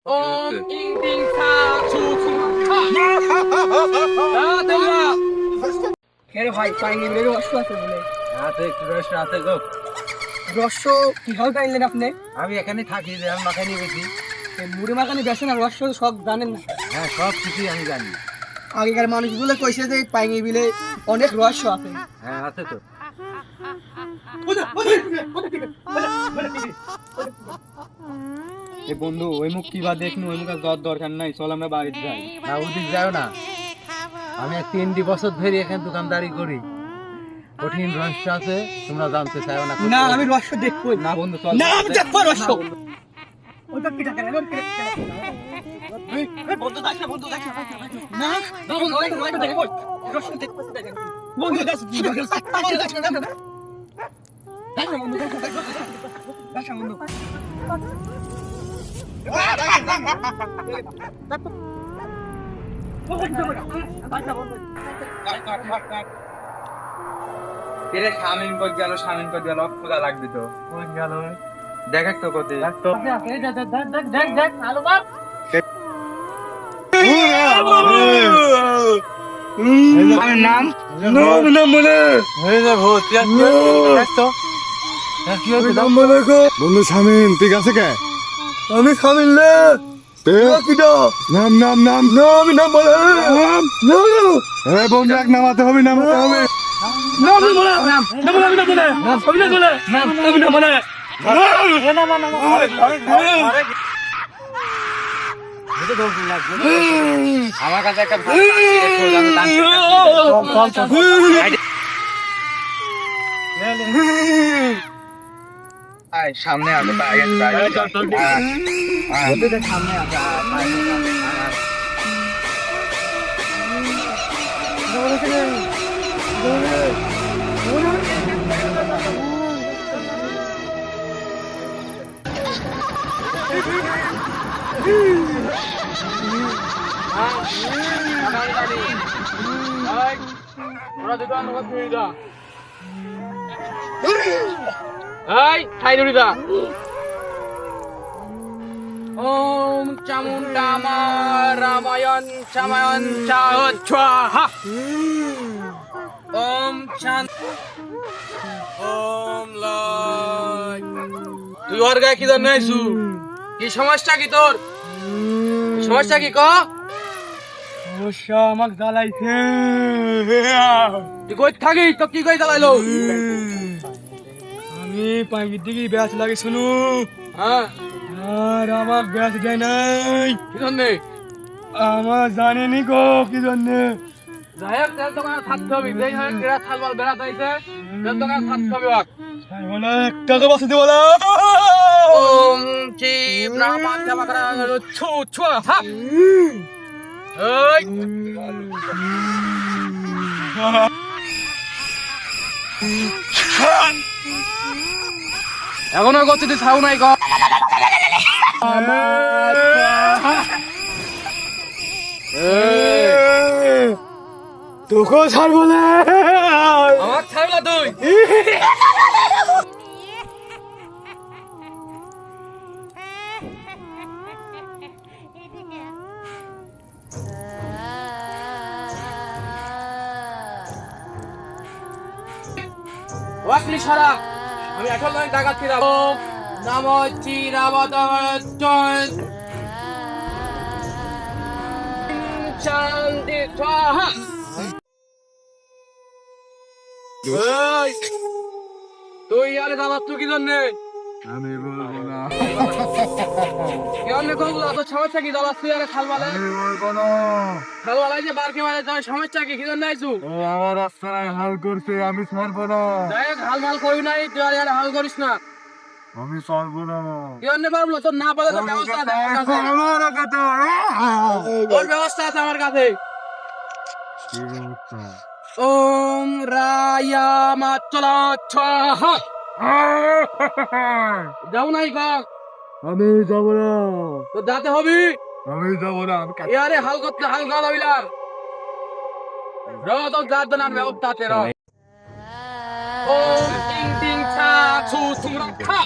ওম ইং বিং সা ছু ছু খা দেবা কে ভাই পাইনি বলে রস আছে বলে আছে একটু রস আছে গো। রস কিভাবে পাইলেন আপনি? আমি এখানে থাকি যে আমি মাখানি বেশি। মুড়ি মাখানি বেছেন আর রস সব জানেন না? হ্যাঁ সব কিছুই আমি জানি। আগেকার মানুষগুলো কইছে যে পাইনি বিলে অনেক রহস্য আছে। হ্যাঁ আছে তো। এ বন্ধু ওই মুখ কি বা দেখনু, ওই মুখে যাওয়ার দরকার নাই, চল আমরা বাড়িতে যাই। না ওদিক যাও না, আমি 3 বছর ধরে এখানে দোকানদারি করি। কঠিন রহস্য আছে, তোমরা জানতে চাও না। না আমি রহস্য দেখবো না বন্ধু চল। না, আমি দেখবো রহস্য। ওটা কি টাকা নেন? বন্ধু দেখ না, বন্ধু দেখ না। না বন্ধু দেখবো রহস্য দেখবো। বন্ধু দেখ না, বন্ধু দেখ বন্ধু। এরে শামিন কই গেল, শামিন কই গেল, খোদা লাগবে তো। কোন গেল? দেখ তো কোতে। দেখ ভালো বাপ। নাম নাম বলে হয়ে যাবো তো। কি হয়েছে? নাম বলে গো বন্ধু শামিন, ঠিক আছে কে? আমি শামিন লে নাম নাম নাম আমি নাম বলে বন্ধু এক নামাতে হবে, নামাতে হবে। আমার কাছে একটা সামনে আসো, সামনে আছে ওম চামুন্ডামা রামায়ণ চামায়ণ চাহা ওম চান ওম লাই। তুই ওর গায়ে কি ধর নাইছু? কি সমস্যা কি তোর? সমস্যা কি ক? সমস্যা আমাকে জ্বালাইছে। তুই কই থাকিস? তো কি কই জ্বালাইলো? আমি পাঙ্গির দিকে ব্যাচ লাগে শুনু, হ্যাঁ আর আমার ব্যাচ দেয় নাই। কি জন্যে? আমার জানেনি গো কি জন্যে। যাই হোক তেল দোকানে থাকতে হবে। যেই হয় এরা থালবাল বেড়াতে আইছে, তেল দোকানে থাকতে হবে ওর। বলে 1 টাকা বাঁচাতে বলো। ওম চিম রামা চামাকরা ছু ছু হা এই এখনো গতিতে ছাউ নাই গো। তোকে ছাড়বো না। আমার ছাড়লা তুই? ওয়াকলি ছড়া আমি আসল লাইন টাকা ছিলাম। নাম চিরাবতন শান্তি স্বাহা। তুই আরে দাদা তুই কি জন্যে? আমি বলবো না, কি জন্যে করবো? তোর সমস্যা কি দাদা? তুই আরে খালবালে আমি বলবো না। খালবালাই যে বারকে মারে তোর সমস্যা কি? কি জন্য আইছু? ও আমার রাস্তায় হাল করছে, আমি ছাড়বো না, দেখ হাল মাল করি নাই, তুই আর হাল করিস না। আমি ছাড়বো না। কি জন্য পারবো? তোর না পারলে তোর ব্যবস্থা আছে আমার কাছে। আমার কথা তোর ব্যবস্থা আছে আমার কাছে। কি ব্যবস্থা? ওম রায়া মাতলা ছাহা যাও নাই গা। আমি যাবো না, তো যাতে হবে। আমি যাবো না, আমি ইয়ারে হাল করতে হাল গালা বিলার তো যাতে না ব্যবস্থা আছে র। ওম টিং টিং ছা ছু ছু খা